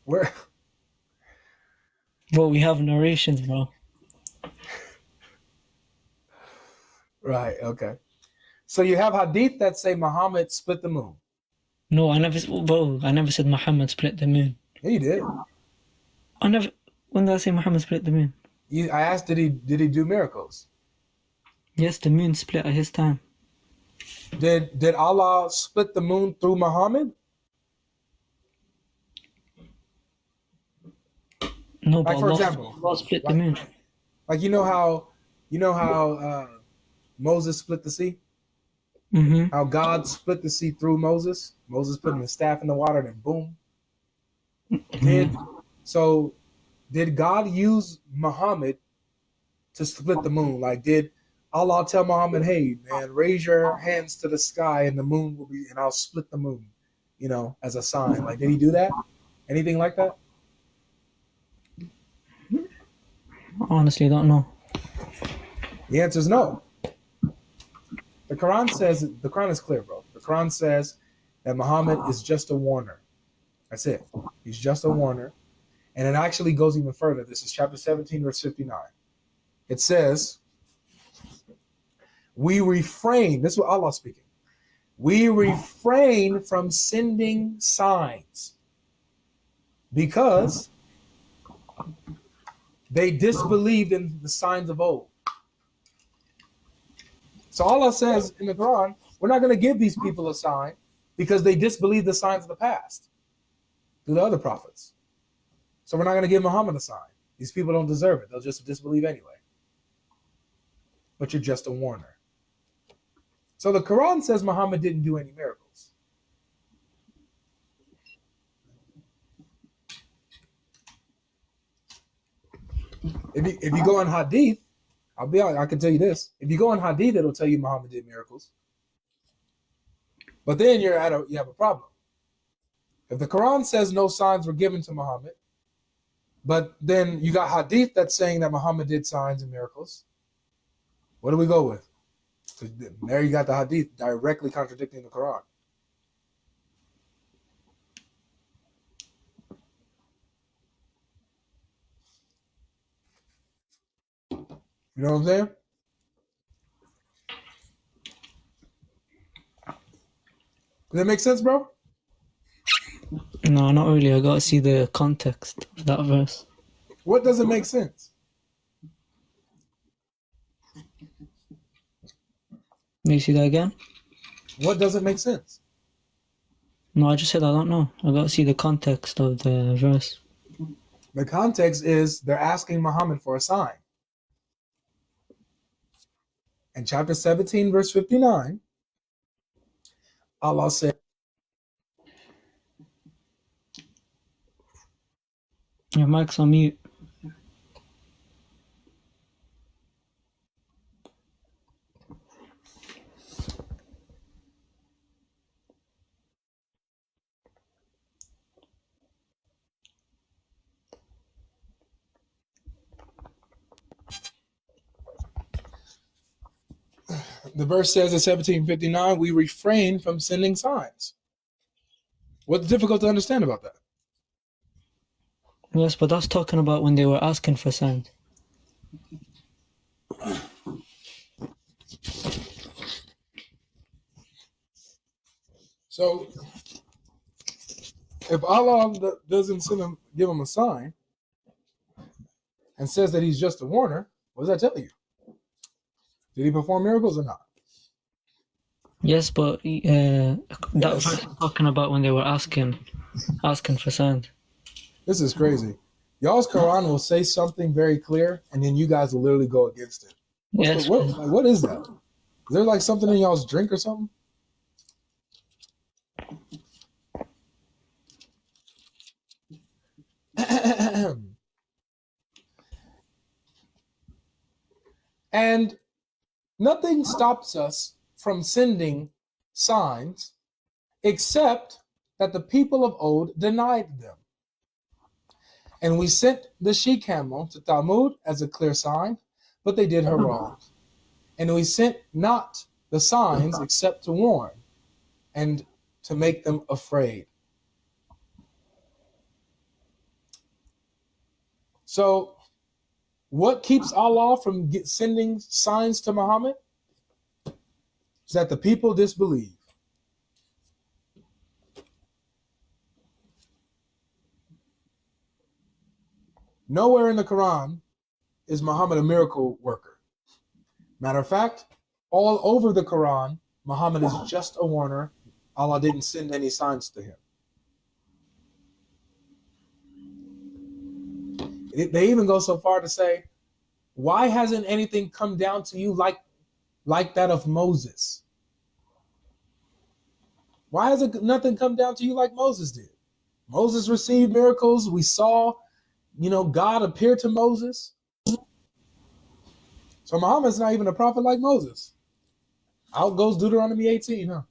Where? Bro, we have narrations, bro. Right. Okay. So you have hadith that say Muhammad split the moon. No, I never said Muhammad split the moon. Yeah, you did. I never, when did I say Muhammad split the moon? I asked, did he do miracles? Yes, the moon split at his time. Did Allah split the moon through Muhammad? No, but Like for Allah, example, Allah split the like moon. like you know how Moses split the sea? Mm-hmm. How God split the sea through Moses? Moses putting his staff in the water, then boom. Did Mm-hmm. so did God use Muhammad to split the moon? Like did Allah tell Muhammad, hey man, raise your hands to the sky and the moon will be and I'll split the moon, as a sign. Like did he do that? Anything like that? Honestly, I don't know. The answer is no. The Quran is clear, bro. The Quran says that Muhammad is just a warner. That's it. He's just a warner. And it actually goes even further. This is chapter 17, verse 59. It says, we refrain, this is what Allah speaking. We refrain from sending signs because they disbelieved in the signs of old. So Allah says in the Quran, we're not going to give these people a sign because they disbelieve the signs of the past through the other prophets. So we're not going to give Muhammad a sign. These people don't deserve it. They'll just disbelieve anyway. But you're just a warner. So the Quran says Muhammad didn't do any miracles. If you go on Hadith, I'll be honest, I can tell you this. If you go on Hadith, it'll tell you Muhammad did miracles. But then you have a problem. If the Quran says no signs were given to Muhammad, but then you got Hadith that's saying that Muhammad did signs and miracles, what do we go with? So there you got the Hadith directly contradicting the Quran. You know what I'm saying? Does that make sense, bro? No, not really. I gotta see the context of that verse. What doesn't make sense? May you see that again? What doesn't make sense? No, I just said I don't know. I gotta see the context of the verse. The context is they're asking Muhammad for a sign. In chapter 17, verse 59, Allah said, Your mic's on mute. the verse says in 1759, we refrain from sending signs. What's difficult to understand about that? Yes, but that's talking about when they were asking for signs. So if Allah doesn't give him a sign and says that he's just a warner, what does that tell you? Did he perform miracles or not? Yes, but that verse is talking about when they were asking for signs. This is crazy. Y'all's Quran will say something very clear, and then you guys will literally go against it. Yes. What is that? Is there like something in y'all's drink or something? And nothing stops us from sending signs except that the people of old denied them. And we sent the she-camel to Thamud as a clear sign, but they did her wrong. And we sent not the signs except to warn and to make them afraid. So, what keeps Allah from sending signs to Muhammad? Is that the people disbelieve. Nowhere in the Quran is Muhammad a miracle worker. Matter of fact, all over the Quran, Muhammad is just a warner. Allah didn't send any signs to him. They even go so far to say, why hasn't anything come down to you like that of Moses? Why hasn't nothing come down to you like Moses did? Moses received miracles. We saw, God appear to Moses. So Muhammad's not even a prophet like Moses. Out goes Deuteronomy 18, huh?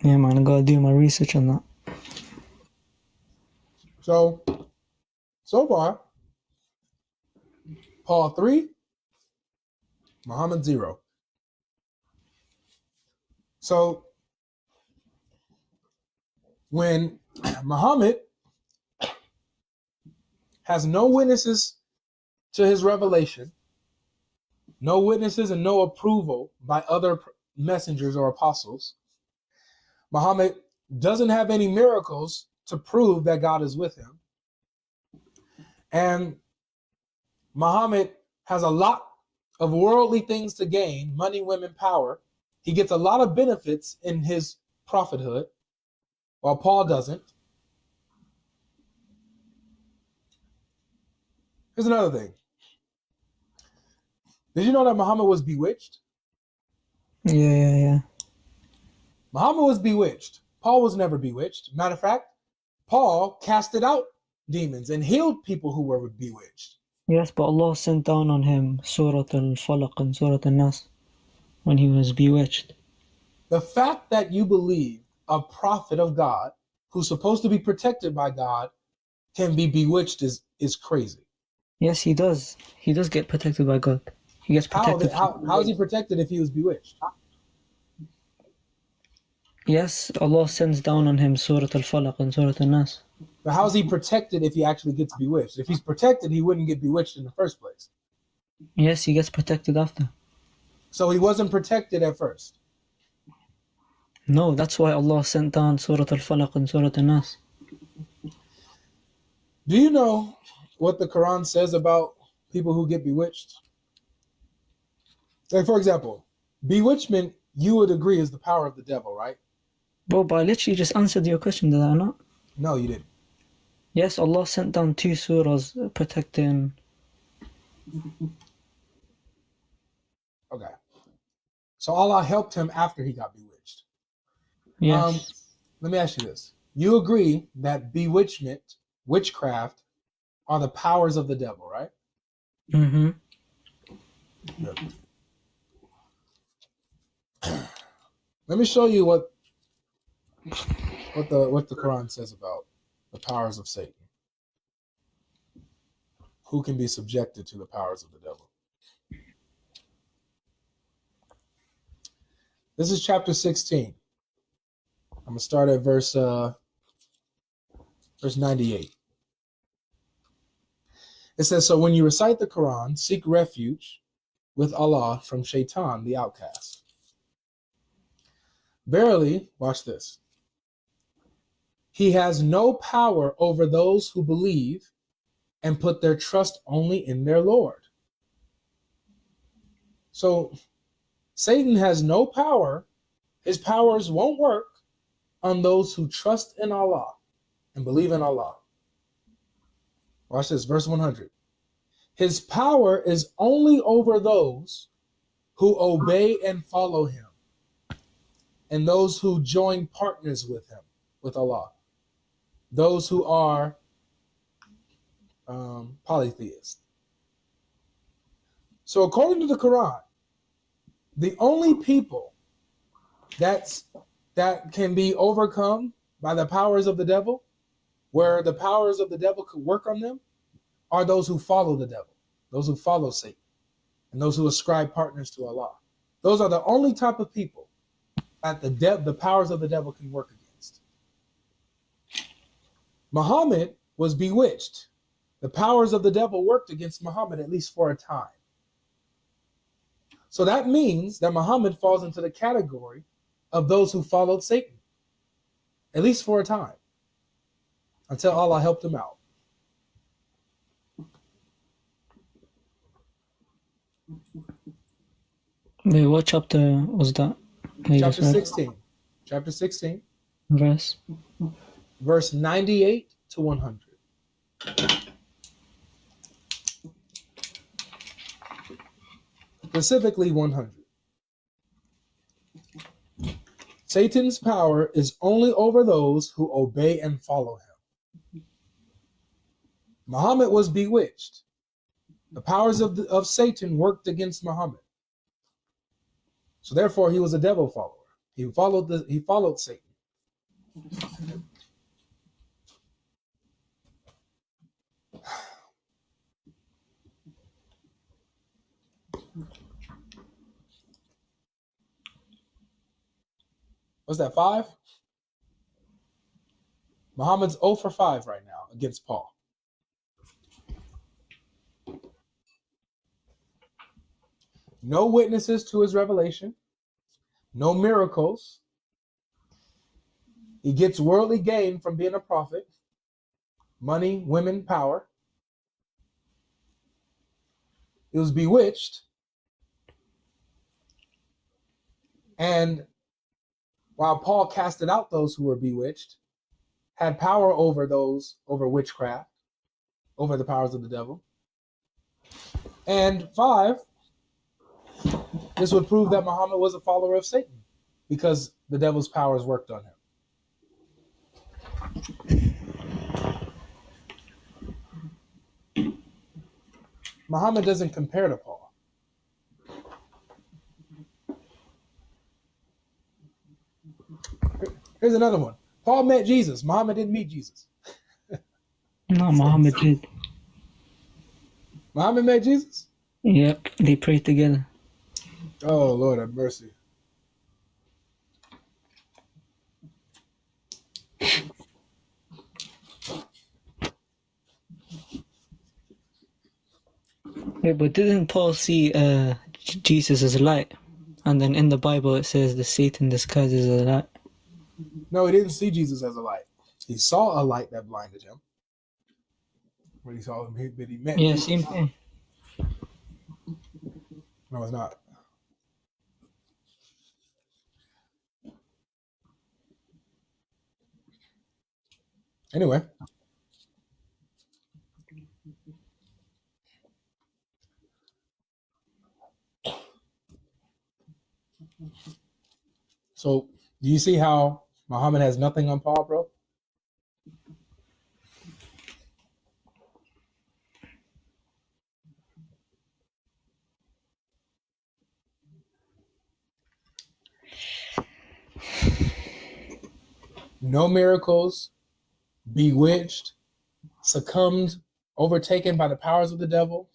Yeah, man, I gotta do my research on that. So far, Paul 3, Muhammad 0. So when Muhammad has no witnesses to his revelation, no witnesses and no approval by other messengers or apostles, Muhammad doesn't have any miracles to prove that God is with him. And Muhammad has a lot of worldly things to gain, money, women, power. He gets a lot of benefits in his prophethood, while Paul doesn't. Here's another thing. Did you know that Muhammad was bewitched? Yeah. Muhammad was bewitched. Paul was never bewitched. Matter of fact, Paul casted out demons and healed people who were bewitched. Yes, but Allah sent down on him Surah Al-Falaq and Surah Al-Nas when he was bewitched. The fact that you believe a prophet of God who's supposed to be protected by God can be bewitched is crazy. Yes, he does. He does get protected by God. He gets protected. How is he protected if he was bewitched? Yes, Allah sends down on him Surah Al-Falaq and Surah Al-Nas. But how is he protected if he actually gets bewitched? If he's protected, he wouldn't get bewitched in the first place. Yes, he gets protected after. So he wasn't protected at first. No, that's why Allah sent down Surah Al-Falaq and Surah Al-Nas. Do you know what the Quran says about people who get bewitched? Like, for example, bewitchment, you would agree, is the power of the devil, right? Bro, but I literally just answered your question, did I not? No, you didn't. Yes, Allah sent down 2 surahs protecting. Okay. So Allah helped him after he got bewitched. Yes. Let me ask you this. You agree that bewitchment, witchcraft, are the powers of the devil, right? Mm-hmm. Good. Let me show you what the Quran says about the powers of Satan. Who can be subjected to the powers of the devil? This is chapter 16. I'm going to start at verse 98. It says, so when you recite the Quran, seek refuge with Allah from Shaitan, the outcast. Verily, watch this. He has no power over those who believe and put their trust only in their Lord. So Satan has no power. His powers won't work on those who trust in Allah and believe in Allah. Watch this, verse 100. His power is only over those who obey and follow him, and those who join partners with him, with Allah. Those who are polytheists. So according to the Quran, the only people that can be overcome by the powers of the devil, where the powers of the devil could work on them, are those who follow the devil, those who follow Satan, and those who ascribe partners to Allah. Those are the only type of people that the powers of the devil can work against. Muhammad was bewitched. The powers of the devil worked against Muhammad, at least for a time. So that means that Muhammad falls into the category of those who followed Satan, at least for a time, until Allah helped him out. Wait, what chapter was that? Chapter 16. Chapter 16. Verse 98 to 100. Specifically 100. Satan's power is only over those who obey and follow him. Muhammad was bewitched. The powers of Satan worked against Muhammad. So therefore he was a devil follower. He followed Satan. What's that, 5? Muhammad's 0 for 5 right now against Paul. No witnesses to his revelation. No miracles. He gets worldly gain from being a prophet. Money, women, power. He was bewitched. And while Paul casted out those who were bewitched, had power over witchcraft, over the powers of the devil. And 5, this would prove that Muhammad was a follower of Satan because the devil's powers worked on him. Muhammad doesn't compare to Paul. Here's another one. Paul met Jesus. Muhammad didn't meet Jesus. No, Muhammad did. Muhammad met Jesus? Yep, they prayed together. Oh, Lord have mercy. Wait, but didn't Paul see Jesus as a light? And then in the Bible it says the Satan disguises as a light. No, he didn't see Jesus as a light. He saw a light that blinded him. When he saw him, but he met Jesus. Same thing. No, it's not. Anyway. So, do you see how Muhammad has nothing on Paul, bro? No miracles, bewitched, succumbed, overtaken by the powers of the devil.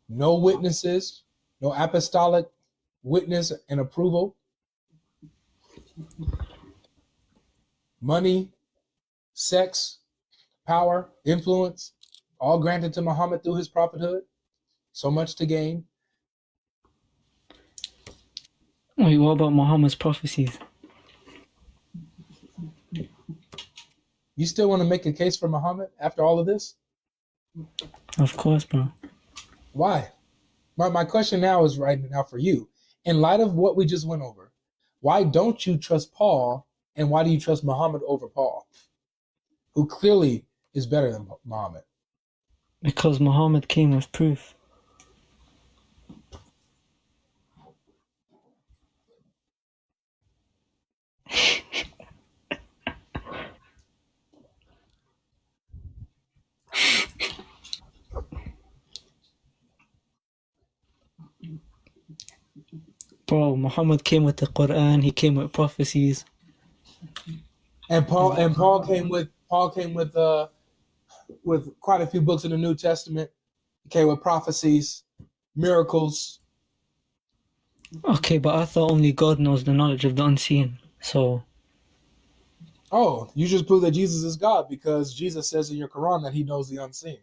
No witnesses, no apostolic witness and approval. Money, sex, power, influence, all granted to Muhammad through his prophethood. So much to gain. Wait, what about Muhammad's prophecies? You still want to make a case for Muhammad after all of this? Of course, bro. Why? My question now is right now for you. In light of what we just went over, why don't you trust Paul and why do you trust Muhammad over Paul, who clearly is better than Muhammad? Because Muhammad came with proof. Bro, Muhammad came with the Quran, he came with prophecies. And Paul came with quite a few books in the New Testament. He came with prophecies, miracles. Okay, but I thought only God knows the knowledge of the unseen. So, Oh, you just prove that Jesus is God because Jesus says in your Quran that he knows the unseen.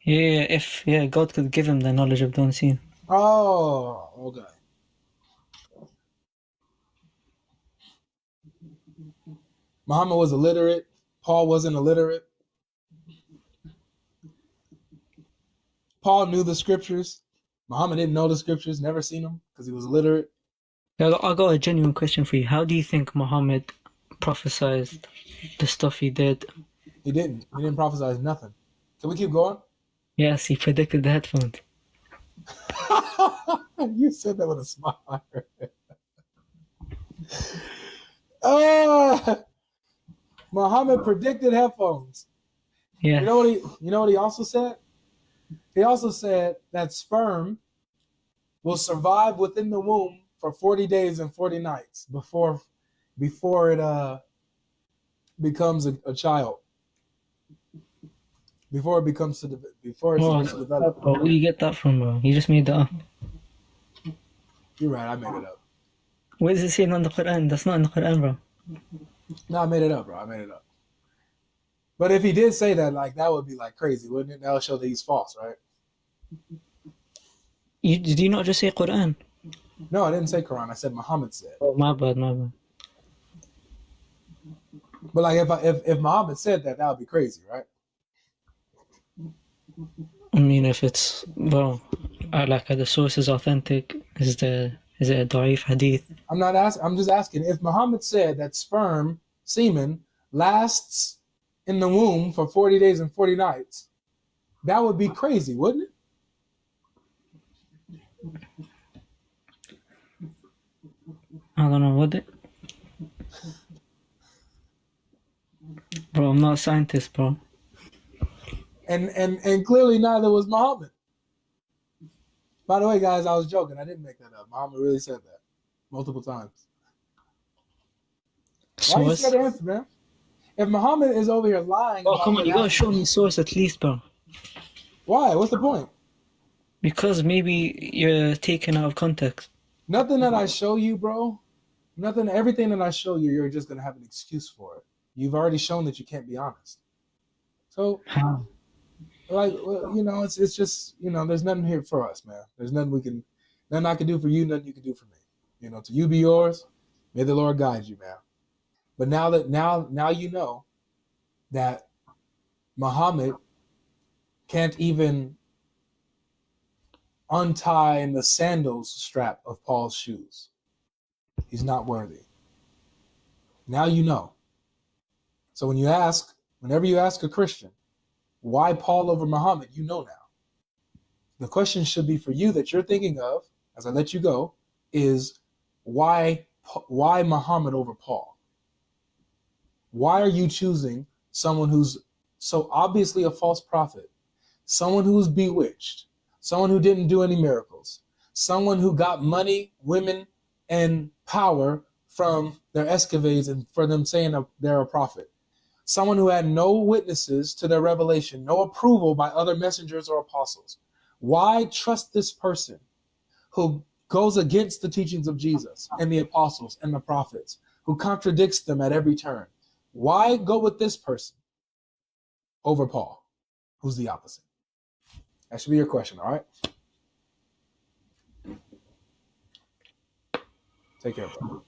if God could give him the knowledge of the unseen. Oh, okay. Muhammad was illiterate. Paul wasn't illiterate. Paul knew the scriptures. Muhammad didn't know the scriptures, never seen them because he was illiterate. I got a genuine question for you. How do you think Muhammad prophesied the stuff he did? He didn't. He didn't prophesize nothing. Can we keep going? Yes, he predicted the headphones. You said that with a smile. Ah, Muhammad predicted headphones. Yeah. You know what he also said? He also said that sperm will survive within the womb for 40 days and 40 nights before it becomes a child. Before it becomes to before it's Oh, supposed to develop. bro, where do you get that from, bro? You just made that up. You're right, I made it up. Where is it saying on the Quran? That's not in the Quran, bro. No, I made it up, bro. I made it up. But if he did say that, like that would be like crazy, wouldn't it? That would show that he's false, right? Did you not just say Quran? No, I didn't say Quran. I said Muhammad said. Oh, my bad, my bad. But like if Muhammad said that, that would be crazy, right? I mean, if it's, bro, are the source is authentic? Is it a da'if hadith? I'm not asking. I'm just asking if Muhammad said that sperm semen lasts in the womb for 40 days and 40 nights. That would be crazy, wouldn't it? I don't know, would it? Bro, I'm not a scientist, bro. And clearly neither was Muhammad. By the way, guys, I was joking. I didn't make that up. Muhammad really said that multiple times. Why are you scared Source? to answer, man? If Muhammad is over here lying Oh, about come on, what you gotta happened, show me source at least, bro. why? What's the point? Because maybe you're taken out of context. Nothing that I show you, bro. Nothing. Everything that I show you, you're just gonna have an excuse for it. You've already shown that you can't be honest. So, How? like, well, it's just, there's nothing here for us, man. There's nothing I can do for you, nothing you can do for me. To you be yours. May the Lord guide you, man. But now you know that Muhammad can't even untie the sandals strap of Paul's shoes. He's not worthy. Now you know. So whenever you ask a Christian, why Paul over Muhammad, you know now. The question should be for you that you're thinking of, as I let you go, is why Muhammad over Paul? Why are you choosing someone who's so obviously a false prophet, someone who's bewitched, someone who didn't do any miracles, someone who got money, women, and power from their escapades and for them saying they're a prophet? Someone who had no witnesses to their revelation, no approval by other messengers or apostles. Why trust this person who goes against the teachings of Jesus and the apostles and the prophets, who contradicts them at every turn? Why go with this person over Paul, who's the opposite? That should be your question, all right? Take care, bro.